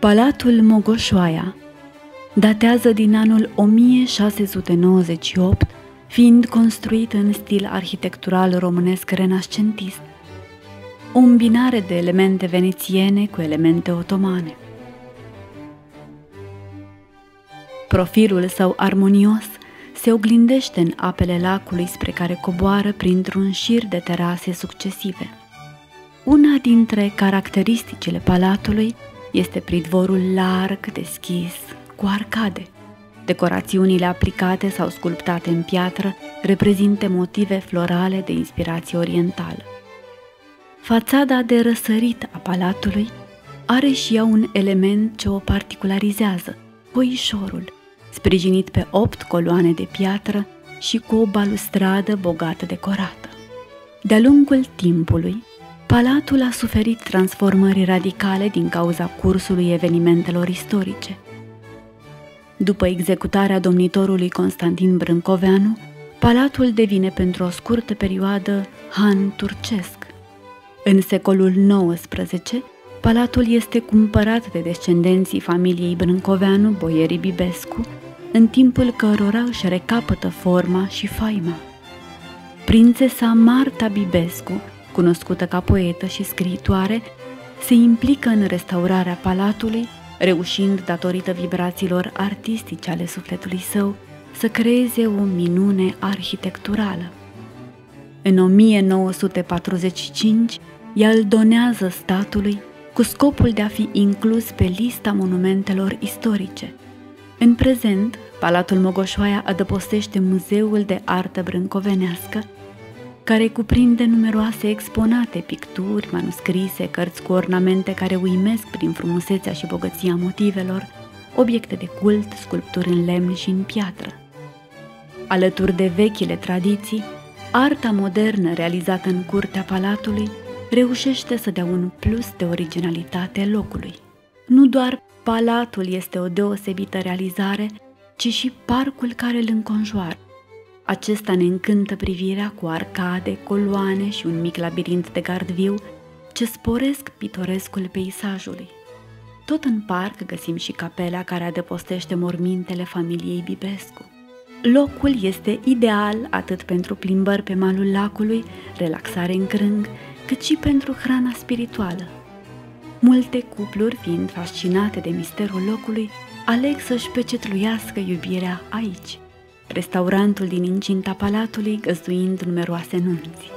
Palatul Mogoșoaia datează din anul 1698, fiind construit în stil arhitectural românesc renascentist, o îmbinare de elemente venețiene cu elemente otomane. Profilul său armonios se oglindește în apele lacului spre care coboară printr-un șir de terase succesive. Una dintre caracteristicile palatului este pridvorul larg, deschis, cu arcade. Decorațiunile aplicate sau sculptate în piatră reprezintă motive florale de inspirație orientală. Fațada de răsărit a palatului are și ea un element ce o particularizează, foișorul, sprijinit pe 8 coloane de piatră și cu o balustradă bogat decorată. De-a lungul timpului, palatul a suferit transformări radicale din cauza cursului evenimentelor istorice. După executarea domnitorului Constantin Brâncoveanu, palatul devine pentru o scurtă perioadă han turcesc. În secolul XIX, palatul este cumpărat de descendenții familiei Brâncoveanu, boierii Bibescu, în timpul cărora își recapătă forma și faima. Prințesa Marta Bibescu, cunoscută ca poetă și scriitoare, se implică în restaurarea palatului, reușind, datorită vibrațiilor artistice ale sufletului său, să creeze o minune arhitecturală. În 1945, ea îl donează statului cu scopul de a fi inclus pe lista monumentelor istorice. În prezent, Palatul Mogoșoaia adăpostește Muzeul de Artă Brâncovenească, care cuprinde numeroase exponate, picturi, manuscrise, cărți cu ornamente care uimesc prin frumusețea și bogăția motivelor, obiecte de cult, sculpturi în lemn și în piatră. Alături de vechile tradiții, arta modernă realizată în curtea palatului reușește să dea un plus de originalitate locului. Nu doar palatul este o deosebită realizare, ci și parcul care îl înconjoară. Acesta ne încântă privirea cu arcade, coloane și un mic labirint de gard viu ce sporesc pitorescul peisajului. Tot în parc găsim și capela care adăpostește mormintele familiei Bibescu. Locul este ideal atât pentru plimbări pe malul lacului, relaxare în crâng, cât și pentru hrana spirituală. Multe cupluri, fiind fascinate de misterul locului, aleg să-și pecetluiască iubirea aici, restaurantul din incinta palatului găzduind numeroase nunți.